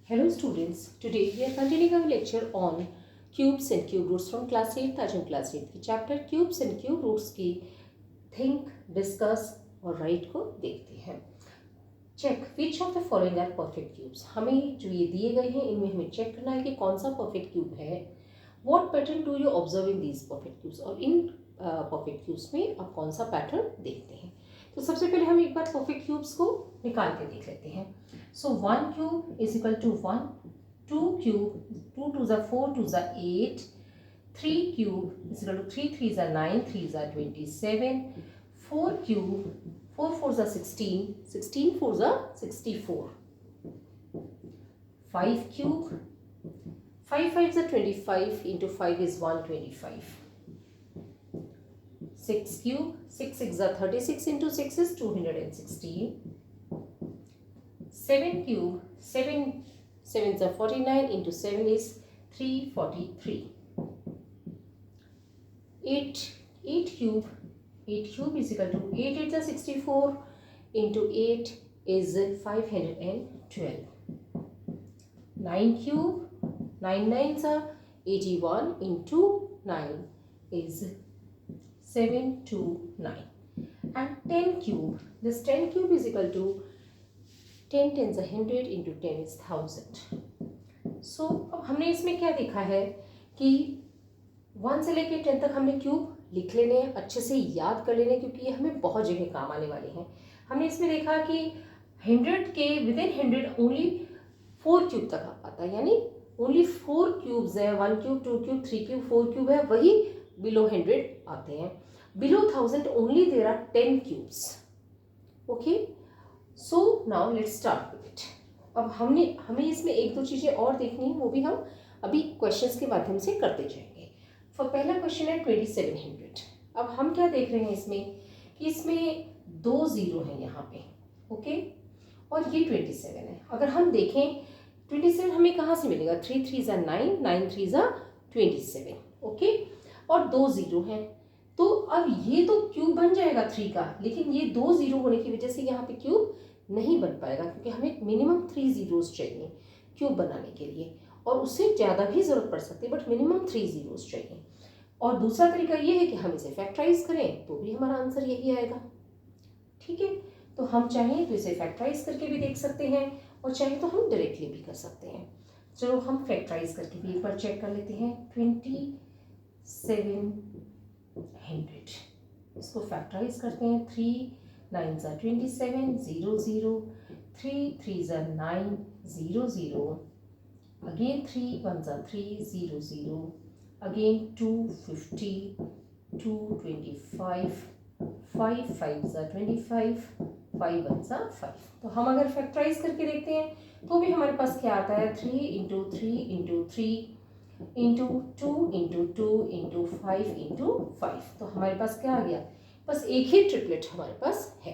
Hello students, today we are continuing our lecture on cubes and cube roots from class 8th आज हम class 8th की chapter cubes and cube roots की think, discuss और write को देखते हैं. Check which of the following are perfect cubes. हमें जो ये दिए गए हैं इनमें हमें चेक करना है कि कौन सा perfect cube है. What pattern do you observe in these perfect cubes? और इन perfect cubes में आप कौन सा pattern देखते हैं. तो सबसे पहले हम एक बार perfect cubes को निकाल के देख लेते हैं. So 1 cube is equal to 1, 2 cube, 2 2s are 4, 2s are 8, 3 cube is equal to 3 3s are 9, 3s are 27, 4 cube, 4 4s are 16, 16 4s are 64, 5 cube, 5 5s are 25 into 5 is 125, 6 cube, 6 6s are 36 into 6 is 216, 7 cube, 7 7s are 49 into 7 is 343. 8 cube, 8 cube is equal to 8 8s are 64 into 8 is 512. 9 cube, 9 9s are 81 into 9 is 729. And 10 cube, this 10 cube is equal to 10 10s are 100 into 10 is 1000. So अब हमने इसमें क्या देखा है कि 1 से लेके 10 तक हमने क्यूब लिख लेने हैं, अच्छे से याद कर लेने, क्योंकि ये हमें बहुत जगह काम आने वाले हैं. हमने इसमें देखा कि 100 के विदिन 100 ओनली 4 क्यूब तक आ पाता है, यानी ओनली 4 क्यूब्स हैं. 1 क्यूब 2 क्यूब 3 क्यूब 4 क्यूब है, वही बिलो 100 आते हैं. Below 1000 only there are 10 cubes. Okay, so now let's start with it. अब हमें इसमें एक दो चीज़ें और देखनी है, वो भी हम अभी क्वेश्चंस के माध्यम से करते जाएंगे. पहला क्वेश्चन है 2700. अब हम क्या देख रहे हैं इसमें कि इसमें 2 जीरो हैं यहाँ पे. ओके, और ये 27 है. अगर हम देखें 27 हमें कहाँ से मिलेगा? 3 3s are 9, 9 3s are 27. Okay, और 2 जीरो हैं, तो अब ये तो क्यूब बन जाएगा 3 का, लेकिन ये 2 जीरो होने की वजह से यहाँ पे क्यूब नहीं बन पाएगा, क्योंकि हमें मिनिमम 3 जीरोस चाहिए क्यूब बनाने के लिए, और उससे ज़्यादा भी ज़रूरत पड़ सकती है, बट मिनिमम 3 जीरोस चाहिए. और दूसरा तरीका ये है कि हम इसे फैक्टराइज करें तो भी हमारा आंसर यही आएगा. ठीक है, तो हम चाहें तो इसे फैक्टराइज करके भी देख सकते हैं, और चाहें तो हम डायरेक्टली भी कर सकते हैं. चलो हम फैक्टराइज करके भी एक बार चेक कर लेते हैं. 2700, इसको फैक्टराइज करते हैं. 3 9s are 27 0 0, 3 3s are 9 0 0, again 3 1s are 3 0 0, again 2 50, 2 25, 5 5s are 25, 5 1s are 5. तो हम अगर फैक्टराइज करके देखते हैं तो भी हमारे पास क्या आता है? 3 into 3 into 3 into 2 into 2 into 5 into 5. तो हमारे पास क्या आ गया? बस एक ही ट्रिपलेट हमारे पास है.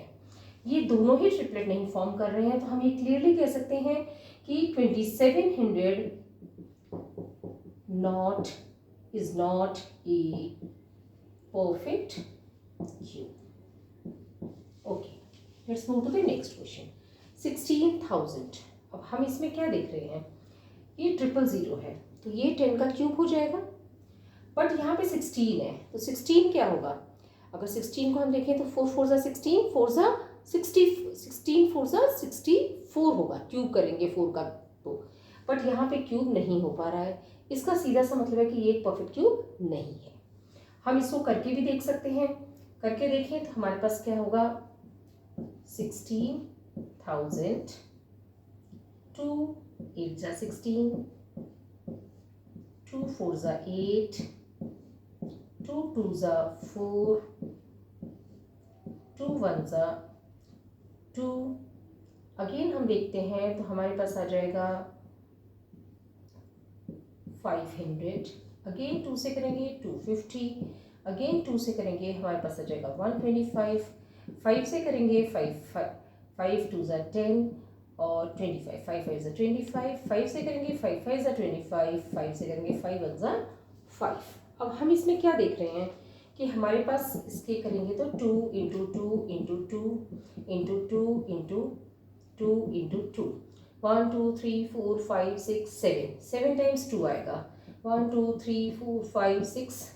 ये दोनों ही ट्रिपलेट नहीं फॉर्म कर रहे हैं, तो हम ये क्लियरली कह सकते हैं कि 2700 is not a perfect cube. Okay, let's move to the next question. 16,000. अब हम इसमें क्या देख रहे हैं? ये 000 है, तो ये 10 का क्यूब हो जाएगा, बट यहाँ पे 16 है, तो 16 क्या होगा? अगर 16 को हम देखें तो 4 4s are 16, 4s are 60, 16 4s are 64 होगा. क्यूब करेंगे 4 का तो, बट यहाँ पे क्यूब नहीं हो पा रहा है. इसका सीधा सा मतलब है कि ये एक परफेक्ट क्यूब नहीं है. हम इसको करके भी देख सकते हैं. करके देखें तो हमारे पास क्या होगा? 16,000, 2 8s are 16, 2 4s are 8, 2 2s are 4, 2 1s are 2. Again हम देखते हैं तो हमारे पास आ जाएगा 500. अगेन 2 से करेंगे 250, अगेन 2 से करेंगे हमारे पास आ जाएगा 125, 5 से करेंगे 5 2s are 10 और 25, 5 5s are 25, 5 से करेंगे 5 5s are 25, 5 से करेंगे 5 1s are 5. अब हम इसमें क्या देख रहे हैं कि हमारे पास इसके करेंगे तो 2 into 2 into 2 into 2 into 2 into 2, 1 2 3 4 5 6 7, 7 times 2 आएगा, 1 2 3 4 5 6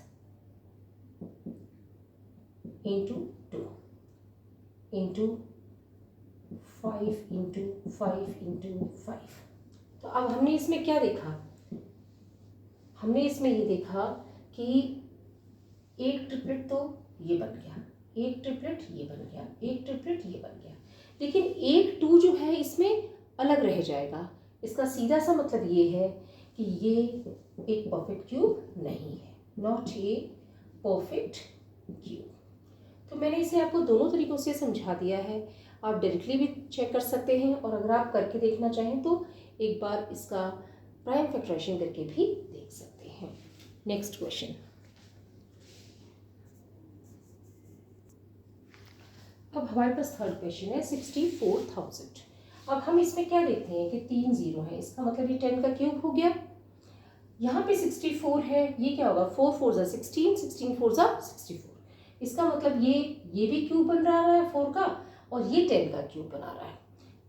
इंटू 2 इंटू 5 इंटू 5 इंटू 5। तो अब हमने इसमें क्या देखा, हमने इसमें ये देखा कि एक ट्रिपलेट तो ये बन गया, एक ट्रिपलेट ये बन गया, एक ट्रिपलेट ये बन गया, लेकिन एक 2 जो है इसमें अलग रह जाएगा। इसका सीधा सा मतलब ये है कि ये एक परफेक्ट क्यूब नहीं है, नॉट ए परफेक्ट क्यूब। तो मैंने इसे आपको दोनों तरीकों से समझा दिया है, आप डायरेक्टली भी चेक कर सकते हैं और अगर आप करके देखना चाहें तो एक बार इसका प्राइम फैक्टराइजेशन करके भी देख सकते हैं। नेक्स्ट क्वेश्चन, अब हमारे पास थर्ड क्वेश्चन है 64,000। अब हम इसमें क्या देखते हैं कि 3 जीरो है, इसका मतलब ये 10 का क्यूब हो गया। यहाँ पे 64 है, ये क्या होगा 4 4 ज़ा 16, 16 4 ज़ा 64। इसका मतलब ये भी क्यूब बन रहा है 4 का और ये 10 का क्यूब बना रहा है,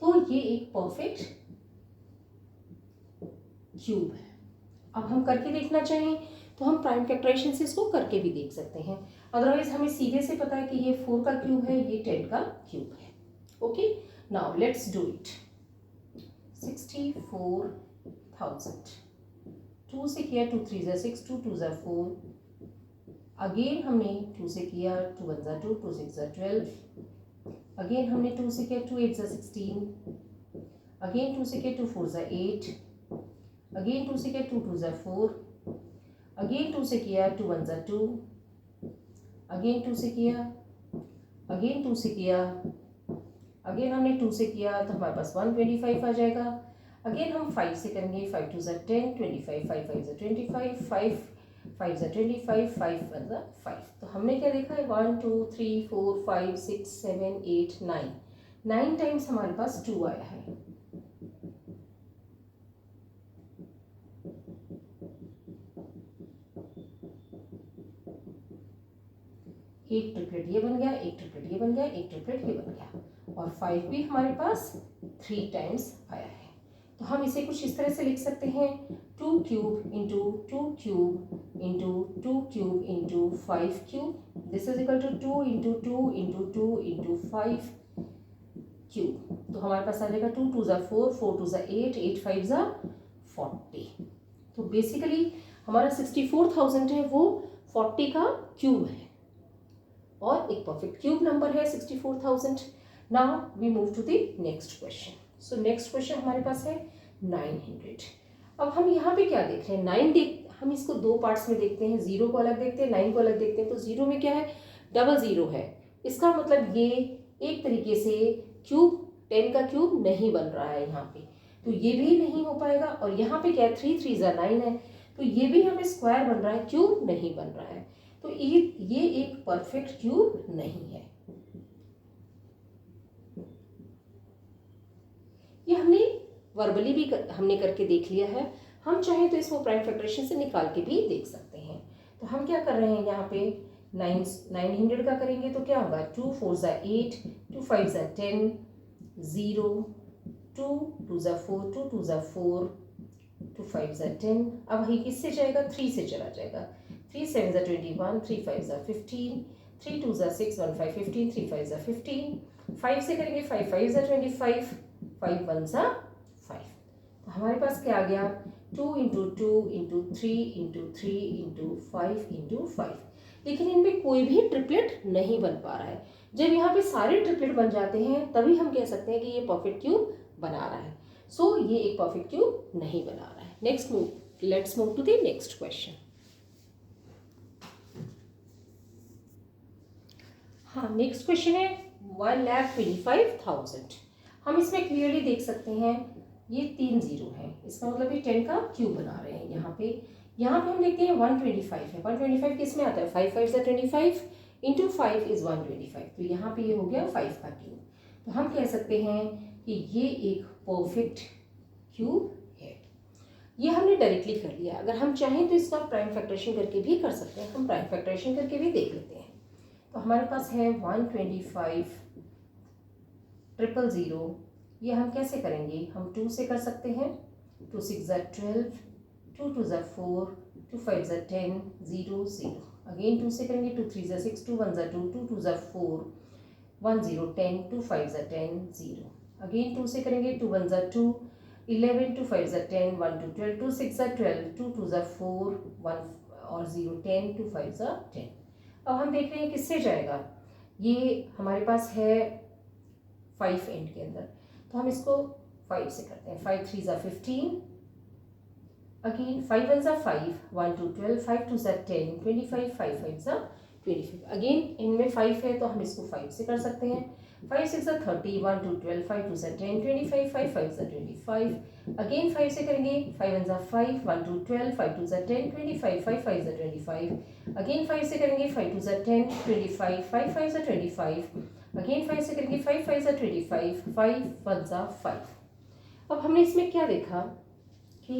तो ये एक परफेक्ट क्यूब है। अब हम करके देखना चाहें तो हम प्राइम फैक्टराइजेशन से इसको करके भी देख सकते हैं, अदरवाइज हमें सीधे से पता है कि ये 4 का क्यूब है, ये 10 का क्यूब है। Okay, now let's do it. 64,000, 2 से किया 2 3 ज़ा 6, 2 2 ज़ा 4, अगेन हमने 2 से किया 2 1 ज़ा 2, 2 6 ज़ा 12, अगेन हमने 2 से किया 2 8 ज़ा 16, अगेन 2 से किया 2 4 ज़ा 8, अगेन 2 से किया 2 2 ज़ा 4, अगेन 2 से किया 2 1 ज़ा 2, अगेन 2 से किया, अगेन 2 से किया, अगेन हमने 2 से किया तो हमारे पास 125 आ जाएगा। अगेन हम 5 से करेंगे, 5 2 ज़ा 10, 25, 5 5 ज़ा 25, 5 5 ज़ा 25, 5 1 ज़ा 5। तो हमने क्या देखा है 1 2 3 4 5 6 7 8 9, 9 टाइम्स हमारे पास 2 आया है। एक ट्रिपलेट ये बन गया, एक ट्रिपलेट ये बन गया, एक ट्रिपलेट ये बन गया, और 5 भी हमारे पास 3 टाइम्स आया है। तो हम इसे कुछ इस तरह से लिख सकते हैं 2 cube into 2 cube into 2 cube into 5 cube, this is equal to 2 into 2 into 2 into 5 cube. तो हमारे पास आ जाएगा 2 2 ज़ा 4, 4 2 ज़ा 8, 8 5 ज़ा 40। तो बेसिकली हमारा 64,000 है वो 40 का क्यूब है और एक परफेक्ट क्यूब नंबर है 64,000। Now we move to the next question. So next question हमारे पास है 900। अब हम यहाँ पे क्या देख रहे हैं, हम इसको दो पार्ट्स में देखते हैं, 0 को अलग देखते हैं, 9 को अलग देखते हैं। तो 0 में क्या है, डबल 0 है, इसका मतलब ये एक तरीके से क्यूब 10 का क्यूब नहीं बन रहा है यहाँ पे, तो ये भी नहीं हो पाएगा। और यहाँ पे क्या है 3 3 ज़ा 9 है, तो ये भी हमें स्क्वायर बन रहा है, क्यूब नहीं बन रहा है, तो ये एक परफेक्ट क्यूब नहीं है। ये हमने वर्बली भी हमने करके देख लिया है, हम चाहे तो इसको प्राइम फैक्टराइजेशन से निकाल के भी देख सकते हैं। तो हम क्या कर रहे हैं यहाँ पे 900 का करेंगे तो क्या होगा 2 4 ज़ा 8, 2 5 ज़ा 10, 0, 2 2 ज़ा 4, 2 2 ज़ा 4, 2 5 ज़ा 10। अब ये किससे जाएगा, 3 से चला जाएगा, 3 7 ज़ा 21, 3 5 ज़ा 15, 3 2 ज़ा 6, 1 5 15, 3 5 ज़ा 15, 5 से करेंगे 5 5 ज़ा 25, 5 1 ज़ा 5। तो हमारे पास क्या आ गया 2 into 2 into 3 into 3 into 5 into 5। लेकिन इनमें कोई भी ट्रिपलेट नहीं बन पा रहा है। जब यहाँ पे सारे ट्रिपलेट बन जाते हैं तभी हम कह सकते हैं कि ये परफेक्ट क्यूब बना रहा है। सो ये एक परफेक्ट क्यूब नहीं बना रहा है। Next move, let's move to the next question. हाँ, नेक्स्ट क्वेश्चन है 1,25,000। हम इसमें क्लियरली देख सकते हैं ये 3 0 है, इसका मतलब ये 10 का क्यूब बना रहे हैं। यहाँ पे हम देखते हैं 125 है, 125 किस में आता है 5 5 ज़ा 25 इंटू 5 इज 125, तो यहाँ पे ये हो गया 5 का क्यूब। तो हम कह सकते हैं कि ये एक परफेक्ट क्यूब है। ये हमने डायरेक्टली कर लिया, अगर हम चाहें तो इसका प्राइम फैक्टराइजेशन करके भी कर सकते हैं। हम प्राइम फैक्टराइजेशन करके भी देख लेते हैं। तो हमारे पास है 125 000, ये हम कैसे करेंगे, हम 2 से कर सकते हैं, 2 6 ज़ा 12, 2 2 ज़ा 4, 2 5 ज़ा 10, 0 0। अगेन 2 से करेंगे, 2 3 ज़ा 6, 2 1 ज़ा 2, 2 2 ज़ा 4, 1 0 10, 2 5 ज़ा 10, 0। अगेन 2 से करेंगे, 2 1 ज़ा 2, 11, 2 5 ज़ा 10, 1 2 12, 2 6 ज़ा 12, 2 2 ज़ा 4, 1 और 0 10, 2 5 ज़ा 10। अब हम देख रहे हैं किससे जाएगा, ये हमारे पास है 5 एंड के अंदर, तो हम इसको 5 से करते हैं। 5 3 ज़ा 15, अगेन 5 1 ज़ा 5, 1 2 12, 5 2 ज़ा 10, 25, 5 5 ज़ा 25। अगेन इनमें 5 है तो हम इसको 5 से कर सकते हैं। 5 6 ज़ा 30, 1 2 12, 5 2 ज़ा 10, 25, 5 5 ज़ा 25। अगेन 5 से करेंगे, 5 1 ज़ा 5, 1 2 12, 5 2 ज़ा 10, 25, 5 5 ज़ा 25। अगेन 5 से करेंगे, 5 2 ज़ा 10, 25, 5 5 ज़ा 25। अगेन 5 से करेंगे, 5 5 ज़ा 25, 5 1 ज़ा 5। अब हमने इसमें क्या देखा कि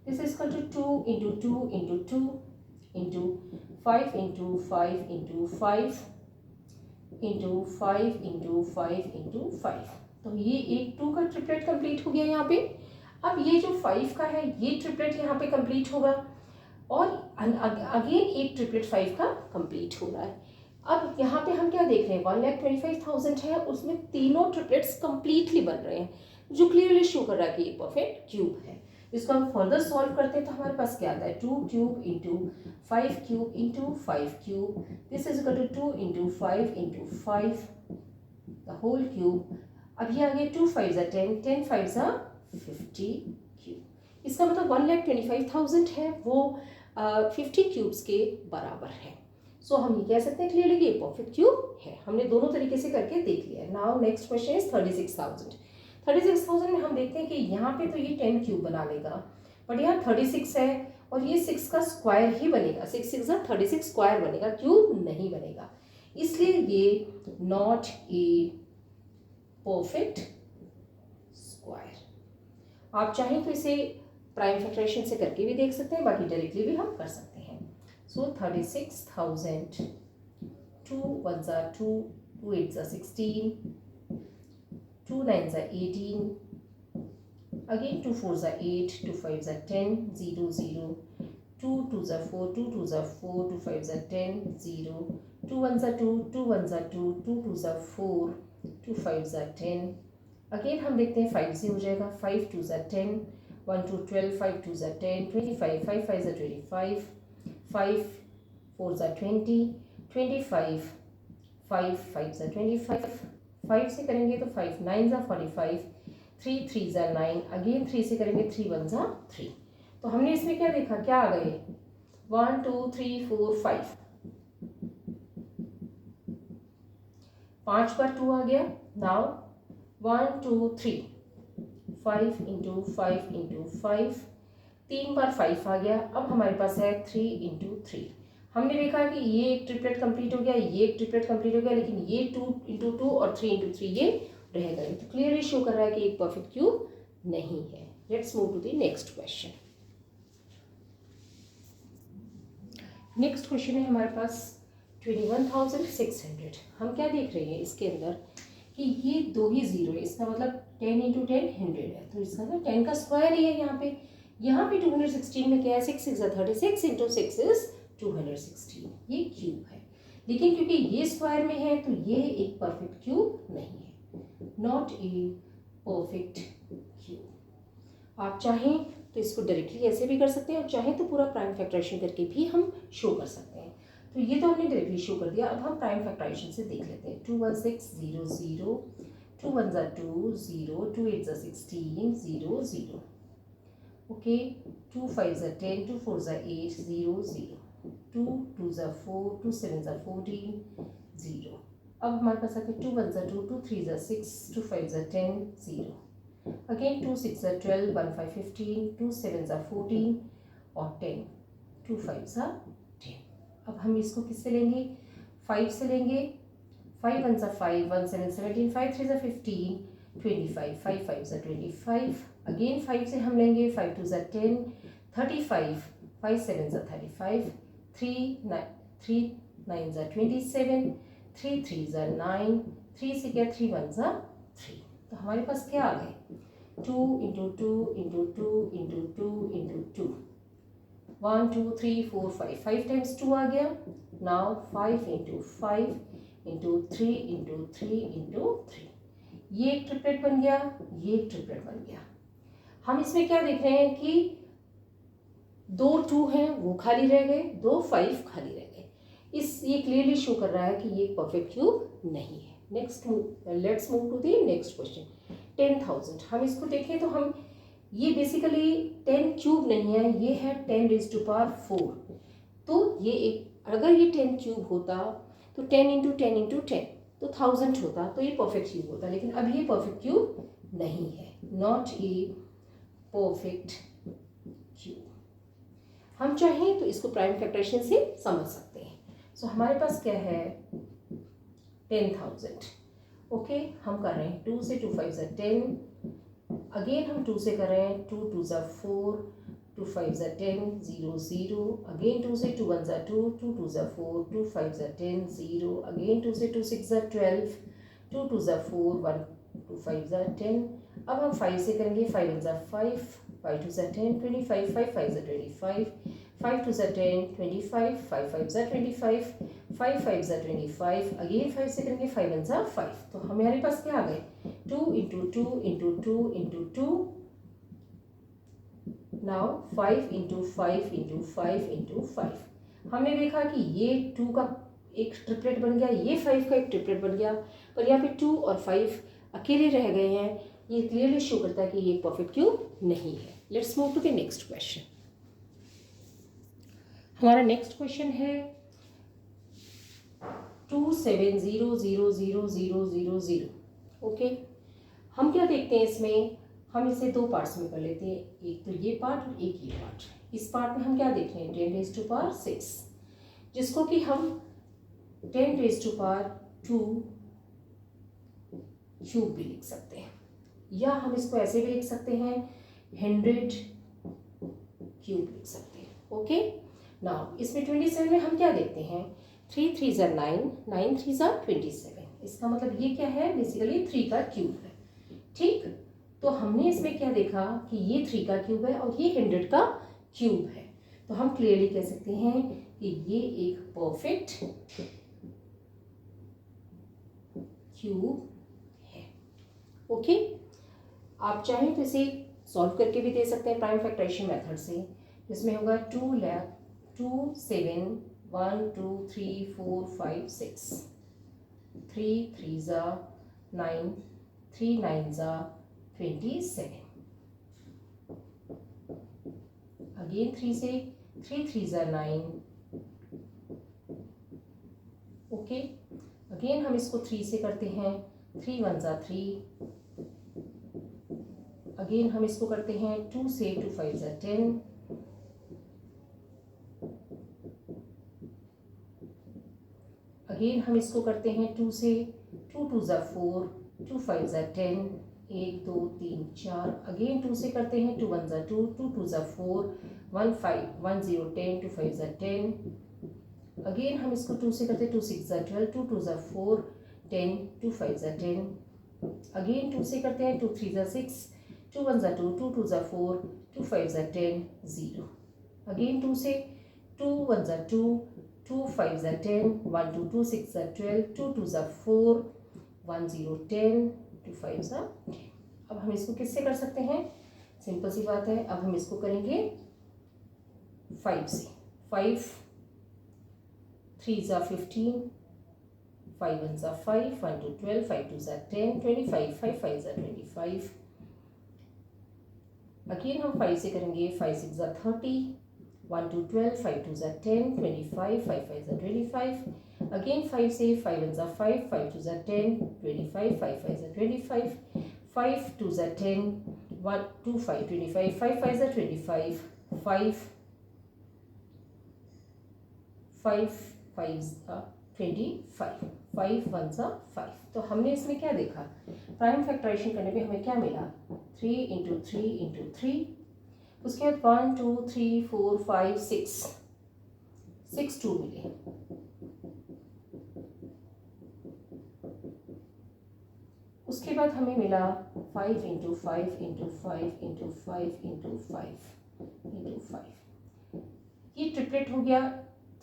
this is equal to 2 into 2 into 2 into 5 into 5 into 5 into 5 into 5 into 5। तो ये एक 2 का ट्रिपलेट कंप्लीट हो गया यहाँ पे। अब ये जो 5 का है ये ट्रिपलेट यहाँ पे कंप्लीट होगा और अगेन एक ट्रिपलेट 5 का कंप्लीट हो रहा है। अब यहाँ पे हम क्या देख रहे हैं, 1,25,000 है, उसमें तीनों ट्रिपलेट्स कंप्लीटली बन रहे हैं, जो क्लियरली शो कर रहा है कि ये परफेक्ट क्यूब है। इसको हम फर्दर सॉल्व करते हैं तो हमारे पास क्या आता है, 2 cube into 5 cube into 5 cube, this is equal to 2 into 5 into 5 the whole cube. अब ये आ गया 2 5 ज़ा 10, 10 5 ज़ा 50 क्यूब। इसका मतलब 1,25,000 है वो 50 क्यूब्स के बराबर है। सो हम ये कह सकते हैं क्लियरली कि ये परफेक्ट क्यूब है। हमने दोनों तरीके से करके देख लिया है। Now next question is 36,000। 36,000 में हम देखते हैं कि यहाँ पे तो ये 10 क्यूब बना लेगा, बट यहाँ 36 है और ये 6 का स्क्वायर ही बनेगा, 6 6 ज़ा 36 स्क्वायर बनेगा, क्यूब नहीं बनेगा, इसलिए ये नॉट ए परफेक्ट स्क्वायर। आप चाहें तो इसे प्राइम फैक्टराइजेशन से करके भी देख सकते हैं, बाकी डायरेक्टली भी हम कर सकते हैं। सो 36,000, 2 1 ज़ा 2, 2 8 ज़ा 16, 2 9 ज़ा 18, again 2 4 ज़ा 8, 2 5 ज़ा 10, 0 0, 2 2 ज़ा 4, 2 2 ज़ा 4, 2 5 ज़ा 10, 0, 2 1 ज़ा 2, 2 1 ज़ा 2, 2 2 ज़ा 4, 2 5 ज़ा 10। अगेन हम देखते हैं 5 से हो जाएगा, 5 2 ज़ा 10, 1 2 12, 5 2 ज़ा 10, 25, 5 5 ज़ा 25, 5 4 ज़ा 20, 25, 5 5 ज़ा 25। 5 से करेंगे तो 5 9 ज़ा 45, 3 3 ज़ा 9, अगेन 3 से करेंगे 3 1 ज़ा 3। तो हमने इसमें क्या देखा, क्या आ गए, 1 2 3 4 5, 5 बार 2 आ गया। नाउ 1 2 3, 5 इंटू 5 इंटू 5, 3 बार 5 आ गया। अब हमारे पास है 3 इंटू 3। हमने देखा कि ये एक ट्रिपलेट कंप्लीट हो गया, ये एक ट्रिपलेट कंप्लीट हो गया, लेकिन ये 2 इंटू 2 और 3 इंटू 3 ये रह गए। तो क्लियरली शो कर रहा है कि एक परफेक्ट क्यूब नहीं है। Let's move to the next question. Next question है हमारे पास 21,600। हम क्या देख रहे हैं इसके अंदर कि ये दो ही जीरो है, इसका मतलब 10 इंटू 10 100 है, तो इसका मतलब 10 का स्क्वायर ही है। यहाँ पे 216 में क्या है, 6 6 36 इंटू 6 इज 216, ये क्यूब है। लेकिन क्योंकि ये स्क्वायर में है तो ये एक परफेक्ट क्यूब नहीं है, नॉट ए परफेक्ट क्यूब। आप चाहें तो इसको डायरेक्टली ऐसे भी कर सकते हैं और चाहें तो पूरा प्राइम फैक्टराइजेशन करके भी हम शो कर सकते हैं। तो ये तो हमने डायरेक्टली शो कर दिया। अब हम प्राइम फैक्टराइजेशन से देख लेते हैं। 2 1 6 0 0, 2 1 ज़ा 2 0, 2 8 ज़ा 16 0 0, ओके, 2 5 ज़ा 10, 2 4 ज़ा 8 0 0, 2 2 ज़ा 4, 2 7 ज़ा 14 0। अब हमारे पास आके 2 1 ज़ा 2, 2 3 ज़ा 6, 2 5 ज़ा 10 0, अगेन 2 6 ज़ा 12, 1 5 15, 2 7 ज़ा 14 और 10, 2 5 ज़ा 10। अब हम इसको किससे लेंगे, 5 से लेंगे। 5 1 ज़ा 5, 1 7 17, 5 3 ज़ा 15, 25, 5 5 ज़ा 25। अगेन 5 से हम लेंगे, 5 2 ज़ा 10, 35, 5 7 ज़ा 35, 3 9 ज़ा 27, 3 3 ज़ा 9, 3 से क्या 3 1 ज़ा 3। तो हमारे पास क्या आ गए, 2 into 2 into 2 into 2 into 2, 1 2 3 4 5, 5 times 2 आ गया। Now 5 into 5 into 3 into 3 into 3, ये एक ट्रिपलेट बन गया, ये एक ट्रिपलेट बन गया। हम इसमें क्या देख रहे हैं कि 2 2 हैं वो खाली रह गए, 2 5 खाली रह गए। ये क्लियरली शो कर रहा है कि ये परफेक्ट क्यूब नहीं है। Next let's move to the next question, 10,000। हम इसको देखें तो हम ये बेसिकली 10 क्यूब नहीं है, ये है 10 रेज़ टू पावर 4। तो ये एक, अगर ये 10 क्यूब होता तो 10 इंटू 10 इंटू 10 तो 1000 होता, तो ये परफेक्ट क्यूब होता। लेकिन अब ये परफेक्ट क्यूब नहीं है, नॉट ए परफेक्ट क्यूब। हम चाहें तो इसको प्राइम फैक्टराइजेशन से समझ सकते हैं। सो हमारे पास क्या है, 10,000। ओके, हम कर रहे हैं 2 से 2 5 10, अगेन हम 2 से कर रहे हैं 2 2 4, 2 5 10, 0 0, अगेन 2 से 2 1 2, 2 2 4, 2 5 10, 0, अगेन 2 से 2 6 12, 2 2 4, 1 2 5 10। अब हम 5 से करेंगे, 5 1 5, 5 2 10, 25, 5 5 25, 5 2 10, 25, 5 5 25, 5 5 25, अगेन 5 से करेंगे, 5 1 5। तो हमारे पास क्या आ गए, 2 into 2 into 2 into 2, now 5 into 5 into 5 into 5। हमने देखा कि ये 2 का एक ट्रिपलेट बन गया, ये 5 का एक ट्रिपलेट बन गया, पर यहाँ पे 2 और 5 अकेले रह गए हैं। ये क्लियरली शो करता है कि ये परफेक्ट क्यूब नहीं है। Let's move to the next question. हमारा नेक्स्ट क्वेश्चन है 27000000। ओके, हम क्या देखते हैं इसमें, हम इसे 2 पार्ट्स में कर लेते हैं, एक तो ये पार्ट और एक ये पार्ट। इस पार्ट में हम क्या देख रहे हैं, 10 रेज़ टू पावर 6, जिसको कि हम 10 रेज़ टू पावर 2 क्यूब भी लिख सकते हैं, या हम इसको ऐसे भी लिख सकते हैं 100 क्यूब लिख सकते हैं। ओके, नाउ इसमें 27 में हम क्या देखते हैं, 3 3 9, 9 3 27। इसका मतलब ये क्या है, बेसिकली 3 का क्यूब है। ठीक, तो हमने इसमें क्या देखा कि ये 3 का क्यूब है और ये 100 का क्यूब है। तो हम क्लियरली कह सकते हैं कि ये एक परफेक्ट क्यूब है। ओके, आप चाहें तो इसे सॉल्व करके भी दे सकते हैं प्राइम फैक्टराइजेशन मेथड से, जिसमें होगा 2 7 1 2 3 4 5 6, 3 3 9, 3 9 27, अगेन 3 से 3 3 9। ओके, अगेन हम इसको 3 से करते हैं, 3 1 3, अगेन हम इसको करते हैं 2 से 2 5 10, अगेन हम इसको करते हैं 2 से 2 2 4, 2 5 10, 1 2 3 4, अगेन 2 से करते हैं 2 1 2, 2 2 4, 1 5 1 0 10, 2 5 10, अगेन हम इसको 2 से करते हैं 2 6 12, 2 2 4 10, 2 5 10, अगेन 2 से करते हैं 2 3 6, 2 1 2, 2 2 4, 2 5 10, 0, अगेन 2 से 2 1 2, 2 5 10, 1 2 2 6 12, 2 2 4, 1 0 10, 2 5 10। अब हम इसको किससे कर सकते हैं, सिंपल सी बात है। अब हम इसको करेंगे 5 से, 5 3 15, 5 1 5, 1 2 12, 5 2 10, 25, 5 5 25, अगेन हम 5 से करेंगे, 5 6 30, 1 2 12, 5 2 10, 25, 5 5 25, अगेन 5 से, 5 1 5, 5 2 10, 25, 5 5 25, 5 2 10, 1 2 5 25, 5 5 25, 5 5 5 25, 5 1 5। तो हमने इसमें क्या देखा, प्राइम फैक्टराइजेशन करने पे हमें क्या मिला, 3 इंटू 3 इंटू 3, उसके बाद 1 2 3 4 5 6 2 मिले। उसके बाद हमें मिला 5 into 5 into 5 into 5 into 5 into 5, ये ट्रिपलेट हो गया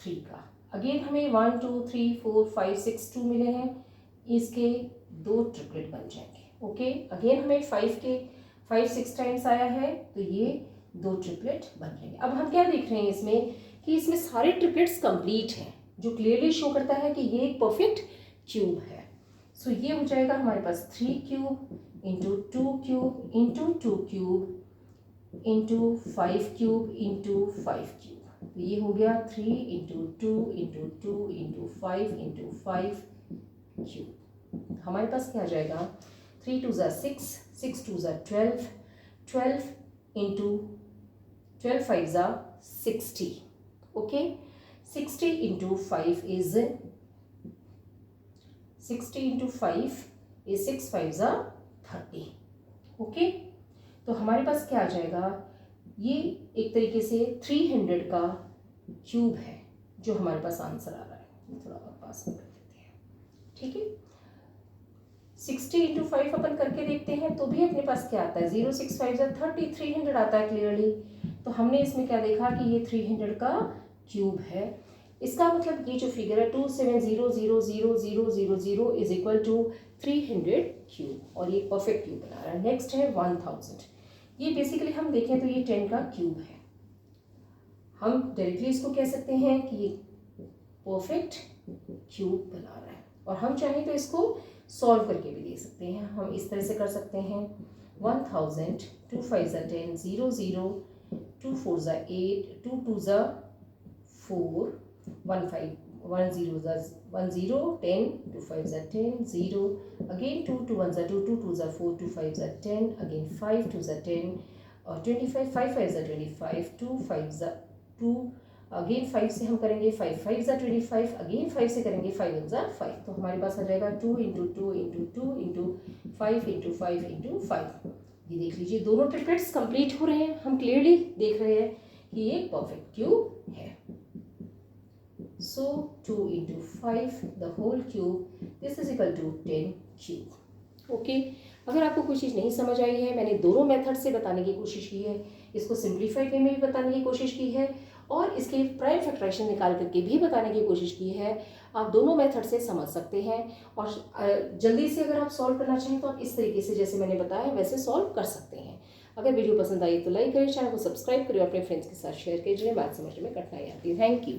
3 का। अगेन हमें 1 2 3 4 5 6 2 मिले हैं, इसके 2 ट्रिपलेट बन जाएंगे। ओके, अगेन हमें 5 6 टाइम्स आया है, तो ये 2 ट्रिपलेट बन जाएंगे। अब हम क्या देख रहे हैं इसमें कि इसमें सारे ट्रिपलेट्स कंप्लीट हैं, जो क्लियरली शो करता है कि ये एक परफेक्ट क्यूब है। सो ये हो जाएगा हमारे पास 3 cube into 2 cube into 2 cube into 5 cube into 5 cube. तो ये हो गया 3 into 2 into 2 into 5 into 5 cube. हमारे पास क्या आ जाएगा, 3 2 ज़ा 6, 6 2 ज़ा 12, 12 इंटू 12 5 ज़ा 60। Okay, 60 into 5 is 60 into 5 is 6 5 ज़ा 30। ओके, तो हमारे पास क्या आ जाएगा, ये एक तरीके से 300 का क्यूब है जो हमारे पास आंसर आ रहा है। थोड़ा और पास में कर देते हैं, ठीक है। 60 इंटू 5 अपन करके देखते हैं, तो भी अपने पास क्या आता है, 0 6 5 ज़ा 30, 300 आता है क्लियरली। तो हमने इसमें क्या देखा कि ये 300 का क्यूब है। इसका मतलब ये जो फिगर है 27000000 इज इक्वल टू 300 क्यूब, और ये परफेक्ट क्यूब बना रहा है। नेक्स्ट है 1000। ये बेसिकली हम देखें तो ये 10 का क्यूब है। हम डायरेक्टली इसको कह सकते हैं कि ये परफेक्ट क्यूब बना रहा है, और हम चाहें तो इसको सॉल्व करके भी दे सकते हैं। हम इस तरह से कर सकते हैं 1000, 2 5 ज़ा 10, 0 0, 2 4 ज़ा 8, 2 2 ज़ा 4, 1 5 1 0 ज़ा 1 0, 10, 2 5 ज़ा 10, 0, अगेन 2 2 1 ज़ा 2, 2 2 ज़ा 4, 2 5 ज़ा 10, अगेन 5 2 ज़ा 10, और 25, 5 5 ज़ा 25, 2 5 ज़ा 2, अगेन 5 से हम करेंगे 5 5 ज़ा 25, अगेन 5 से करेंगे 5 1 ज़ा 5। तो हमारे पास आ जाएगा 2 into 2 into 2 into 5 into 5 into 5। ये देख लीजिए दोनों ट्रिपलेट्स कंप्लीट हो रहे हैं, हम क्लियरली देख रहे हैं कि ये परफेक्ट क्यूब है। So 2 into 5 the whole cube, this is equal to 10 cube. Okay, अगर आपको कोई चीज़ नहीं समझ आई है, मैंने दोनों मेथड से बताने की कोशिश की है, इसको सिंप्लीफाइड वे में भी बताने की कोशिश की है, और इसके प्राइम फैक्टराइजेशन निकाल करके भी बताने की कोशिश की है। आप दोनों मेथड से समझ सकते हैं, और जल्दी से अगर आप सॉल्व करना चाहें तो आप इस तरीके से जैसे मैंने बताया वैसे सॉल्व कर सकते हैं। अगर वीडियो पसंद आई तो लाइक करें, चैनल को सब्सक्राइब करें, अपने फ्रेंड्स के साथ शेयर करें जिन्हें बात समझने में कठिनाई आती है। Thank you.